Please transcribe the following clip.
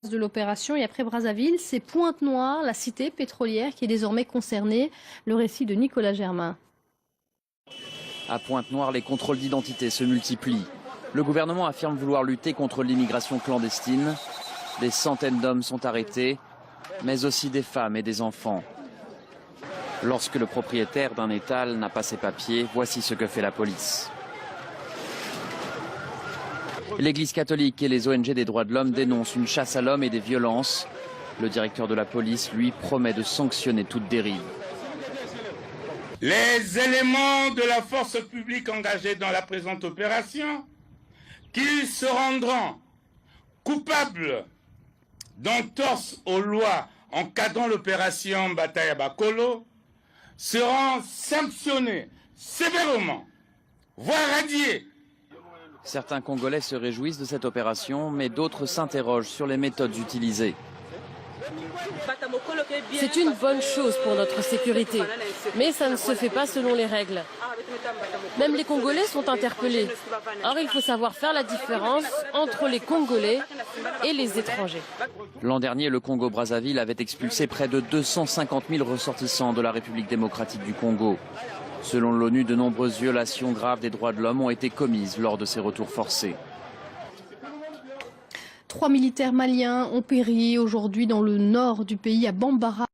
de l'opération. Et après Brazzaville, c'est Pointe-Noire, la cité pétrolière, qui est désormais concernée. Le récit de Nicolas Germain. À Pointe-Noire, les contrôles d'identité se multiplient. Le gouvernement affirme vouloir lutter contre l'immigration clandestine. Des centaines d'hommes sont arrêtés, mais aussi des femmes et des enfants. Lorsque le propriétaire d'un étal n'a pas ses papiers, voici ce que fait la police. L'Église catholique et les ONG des droits de l'homme dénoncent une chasse à l'homme et des violences. Le directeur de la police, lui, promet de sanctionner toute dérive. Les éléments de la force publique engagés dans la présente opération, qu'ils se rendront coupables d'entorse aux lois encadrant l'opération Bataille Bakolo, seront sanctionnés sévèrement, voire radiés. Certains Congolais se réjouissent de cette opération, mais d'autres s'interrogent sur les méthodes utilisées. C'est une bonne chose pour notre sécurité, mais ça ne se fait pas selon les règles. Même les Congolais sont interpellés. Or, il faut savoir faire la différence entre les Congolais et les étrangers. L'an dernier, le Congo-Brazzaville avait expulsé près de 250 000 ressortissants de la République démocratique du Congo. Selon l'ONU, de nombreuses violations graves des droits de l'homme ont été commises lors de ces retours forcés. 3 militaires maliens ont péri aujourd'hui dans le nord du pays, à Bambara.